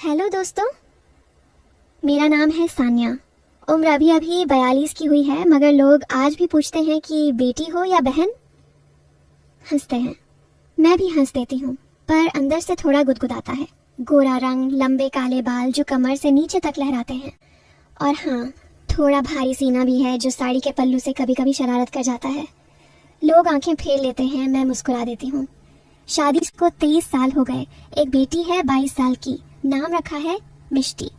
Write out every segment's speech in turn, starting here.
Hello दोस्तों, मेरा नाम है सान्या। उम्र अभी अभी 42 की हुई है, मगर लोग आज भी पूछते हैं कि बेटी हो या बहन। हंसते हैं, मैं भी हंस देती हूँ, पर अंदर से थोड़ा गुदगुदाता है। गोरा रंग, लंबे काले बाल जो कमर से नीचे तक लहराते हैं, और हाँ, थोड़ा भारी सीना भी है जो साड़ी के पल्लू से कभी कभी शरारत कर जाता है। लोग आंखें फेर लेते हैं, मैं मुस्कुरा देती हूँ। शादी को 23 साल हो गए। एक बेटी है 22 साल की, नाम रखा है मिष्टी।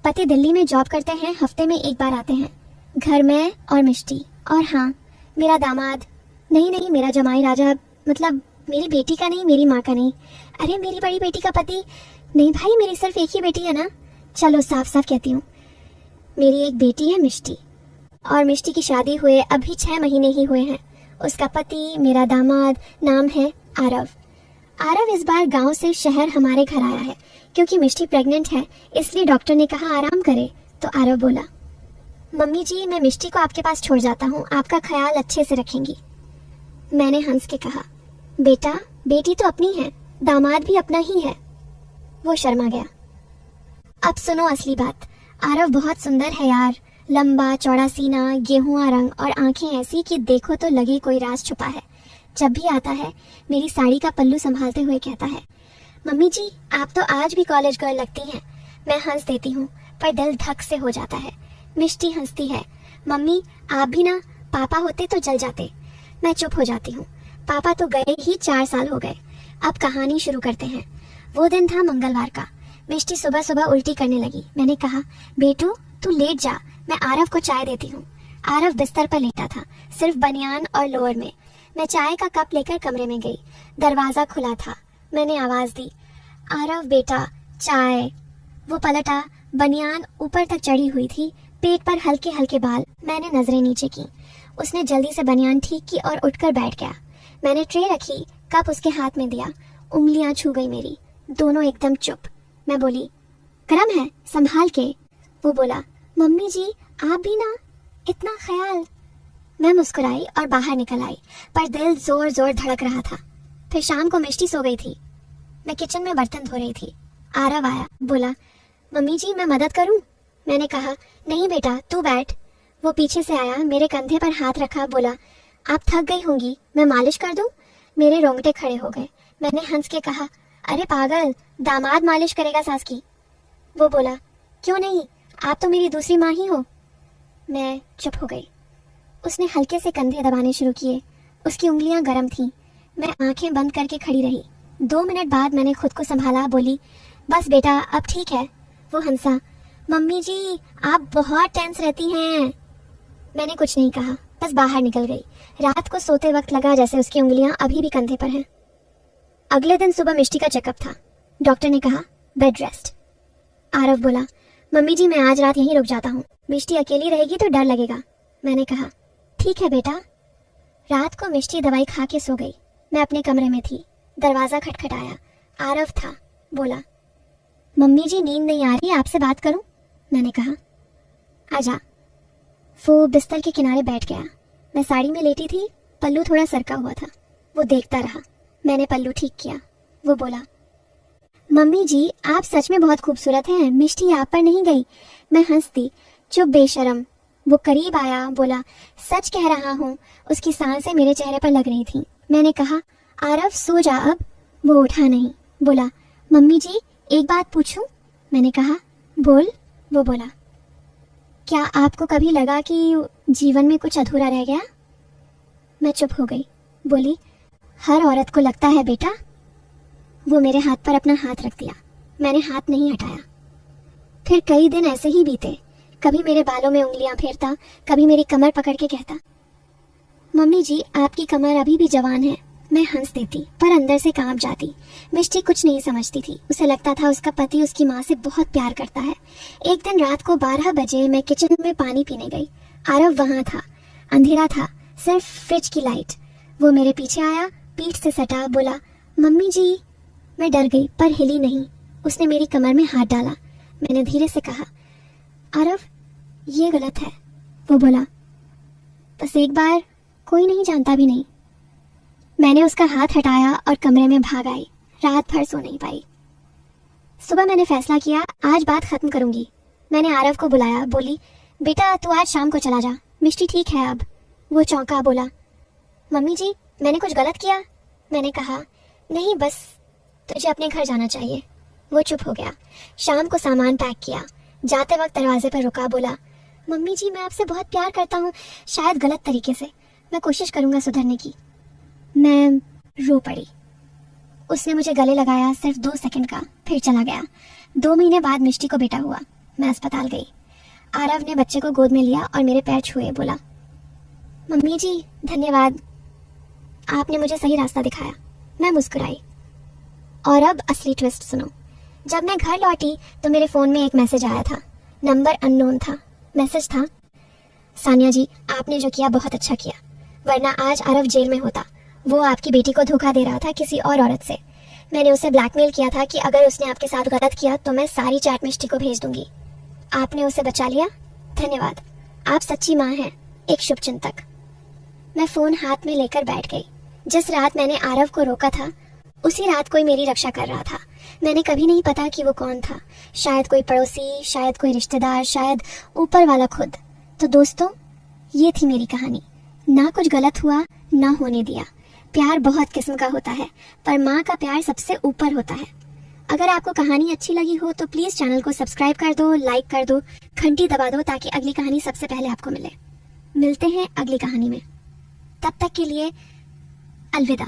पति दिल्ली में जॉब करते हैं, हफ्ते में एक बार आते हैं। घर में और मिष्टी, और हाँ, मेरा दामाद नहीं, मेरा जमाई राजा, मतलब मेरी बेटी का नहीं, मेरी माँ का नहीं। अरे मेरी बड़ी बेटी का पति नहीं भाई, मेरी सिर्फ एक ही बेटी है ना। चलो साफ साफ कहती हूँ, मेरी एक बेटी है मिष्टी, और मिष्टी की शादी हुए अभी 6 महीने ही हुए हैं। उसका पति मेरा दामाद, नाम है आरव। आरव इस बार गांव से शहर हमारे घर आया है, क्योंकि मिष्टी प्रेग्नेंट है, इसलिए डॉक्टर ने कहा आराम करे। तो आरव बोला, मम्मी जी मैं मिष्टी को आपके पास छोड़ जाता हूँ, आपका ख्याल अच्छे से रखेंगी। मैंने हंस के कहा, बेटा बेटी तो अपनी है, दामाद भी अपना ही है। वो शर्मा गया। अब सुनो असली बात। आरव बहुत सुंदर है यार, लंबा चौड़ा सीना, गेहुआ रंग, और आंखें ऐसी कि देखो तो लगे कोई राज छुपा है। जब भी आता है मेरी साड़ी का पल्लू संभालते हुए कहता है, मम्मी जी आप तो आज भी कॉलेज गर्ल लगती हैं। मैं हंस देती हूँ, पर दिल धक से हो जाता है। मिष्टी हंसती है, मम्मी आप भी ना, पापा होते तो जल जाते। मैं चुप हो जाती हूँ। पापा तो गए ही 4 साल हो गए। अब कहानी शुरू करते हैं। वो दिन था मंगलवार का। मिष्टी सुबह सुबह उल्टी करने लगी। मैंने कहा, बेटू तू लेट जा, मैं आरव को चाय देती हूँ। आरव बिस्तर पर लेटा था, सिर्फ बनियान और लोअर में। मैं चाय का कप लेकर कमरे में गई। दरवाजा खुला था। मैंने आवाज दी, आरव बेटा चाय। वो पलटा। बनियान ऊपर तक चढ़ी हुई थी, पेट पर हल्के हल्के बाल। मैंने नजरें नीचे की। उसने जल्दी से बनियान ठीक की और उठकर बैठ गया। मैंने ट्रे रखी, कप उसके हाथ में दिया। उंगलियां छू गई मेरी, दोनों एकदम चुप। मैं बोली, गर्म है, संभाल के। वो बोला, मम्मी जी आप भी ना, इतना ख्याल। मैं मुस्कुराई और बाहर निकल आई, पर दिल जोर जोर धड़क रहा था। फिर शाम को मिष्टी सो गई थी। मैं किचन में बर्तन धो रही थी। आरव आया, बोला, मम्मी जी मैं मदद करूं? मैंने कहा, नहीं बेटा तू बैठ। वो पीछे से आया, मेरे कंधे पर हाथ रखा, बोला, आप थक गई होंगी, मैं मालिश कर दूं? मेरे रोंगटे खड़े हो गए। मैंने हंस के कहा, अरे पागल, दामाद मालिश करेगा सास की। वो बोला, क्यों नहीं, आप तो मेरी दूसरी माँ ही हो। मैं चुप हो गई। उसने हल्के से कंधे दबाने शुरू किए। उसकी उंगलियां गर्म थीं। मैं आंखें बंद करके खड़ी रही। 2 मिनट बाद मैंने खुद को संभाला, बोली, बस बेटा अब ठीक है। वो हंसा, मम्मी जी आप बहुत टेंस रहती हैं। मैंने कुछ नहीं कहा, बस बाहर निकल गई। रात को सोते वक्त लगा जैसे उसकी उंगलियां अभी भी कंधे पर हैं। अगले दिन सुबह मिष्टी का चेकअप था। डॉक्टर ने कहा, बेड रेस्ट। आरव बोला, मम्मी जी मैं आज रात यहीं रुक जाता हूँ, मिष्टी अकेली रहेगी तो डर लगेगा। मैंने कहा, ठीक है बेटा। रात को मिष्टी दवाई खा के सो गई। मैं अपने कमरे में थी। दरवाजा खटखटाया। आरव था। बोला, मम्मी जी नींद नहीं आ रही, आपसे बात करूं? मैंने कहा, आजा। वो बिस्तर के किनारे बैठ गया। मैं साड़ी में लेटी थी, पल्लू थोड़ा सरका हुआ था। वो देखता रहा। मैंने पल्लू ठीक किया। वो बोला, मम्मी जी आप सच में बहुत खूबसूरत हैं, मिष्टी आप पर नहीं गई। मैं हंस दी, चुप बेशरम। वो करीब आया, बोला, सच कह रहा हूँ। उसकी सांसें मेरे चेहरे पर लग रही थी। मैंने कहा, आरव सो जा अब। वो उठा नहीं। बोला, मम्मी जी एक बात पूछूं? मैंने कहा, बोल। वो बोला, क्या आपको कभी लगा कि जीवन में कुछ अधूरा रह गया? मैं चुप हो गई। बोली, हर औरत को लगता है बेटा। वो मेरे हाथ पर अपना हाथ रख दिया। मैंने हाथ नहीं हटाया। फिर कई दिन ऐसे ही बीते। कभी मेरे बालों में उंगलियां फेरता, कभी मेरी कमर पकड़ के कहता, मम्मी जी आपकी कमर अभी भी जवान है। मैं हंस देती, पर अंदर से कांप जाती। मिष्टी कुछ नहीं समझती थी। उसे लगता था उसका पति उसकी माँ से बहुत प्यार करता है। एक दिन रात को 12 बजे मैं किचन में पानी पीने गई। आरव वहां था। अंधेरा था, सिर्फ फ्रिज की लाइट। वो मेरे पीछे आया, पीठ से सटा, बोला, मम्मी जी। मैं डर गई, पर हिली नहीं। उसने मेरी कमर में हाथ डाला। मैंने धीरे से कहा, आरव ये गलत है। वो बोला, बस एक बार, कोई नहीं जानता भी नहीं। मैंने उसका हाथ हटाया और कमरे में भाग आई। रात भर सो नहीं पाई। सुबह मैंने फैसला किया आज बात खत्म करूंगी। मैंने आरव को बुलाया, बोली बेटा तू आज शाम को चला जा, मिष्टी ठीक है अब। वो चौंका, बोला मम्मी जी मैंने कुछ गलत किया? मैंने कहा नहीं बस तुझे अपने घर जाना चाहिए। वो चुप हो गया। शाम को सामान पैक किया, जाते वक्त दरवाजे पर रुका, बोला मम्मी जी मैं आपसे बहुत प्यार करता हूँ, शायद गलत तरीके से, मैं कोशिश करूंगा सुधरने की। मैं रो पड़ी। उसने मुझे गले लगाया, सिर्फ 2 सेकंड का, फिर चला गया। 2 महीने बाद मिष्टी को बेटा हुआ। मैं अस्पताल गई। आरव ने बच्चे को गोद में लिया और मेरे पैर छुए, बोला मम्मी जी धन्यवाद, आपने मुझे सही रास्ता दिखाया। मैं मुस्कुराई। और अब असली ट्विस्ट सुनो। जब मैं घर लौटी तो मेरे फ़ोन में एक मैसेज आया था। नंबर अननोन था। मैसेज था सानिया जी आपने जो किया बहुत अच्छा किया, वरना आज आरव जेल में होता। वो आपकी बेटी को धोखा दे रहा था किसी और औरत से। मैंने उसे ब्लैकमेल किया था कि अगर उसने आपके साथ गलत किया तो मैं सारी चैट मिष्टी को भेज दूंगी। आपने उसे बचा लिया, धन्यवाद। आप सच्ची माँ हैं, एक शुभचिंतक। मैं फ़ोन हाथ में लेकर बैठ गई। जिस रात मैंने आरव को रोका था उसी रात कोई मेरी रक्षा कर रहा था। मैंने कभी नहीं पता कि वो कौन था। शायद कोई पड़ोसी, शायद कोई रिश्तेदार, शायद ऊपर वाला खुद। तो दोस्तों ये थी मेरी कहानी। ना कुछ गलत हुआ, ना होने दिया। प्यार बहुत किस्म का होता है, पर माँ का प्यार सबसे ऊपर होता है। अगर आपको कहानी अच्छी लगी हो तो प्लीज़ चैनल को सब्सक्राइब कर दो, लाइक कर दो, घंटी दबा दो ताकि अगली कहानी सबसे पहले आपको मिले। मिलते हैं अगली कहानी में, तब तक के लिए अलविदा।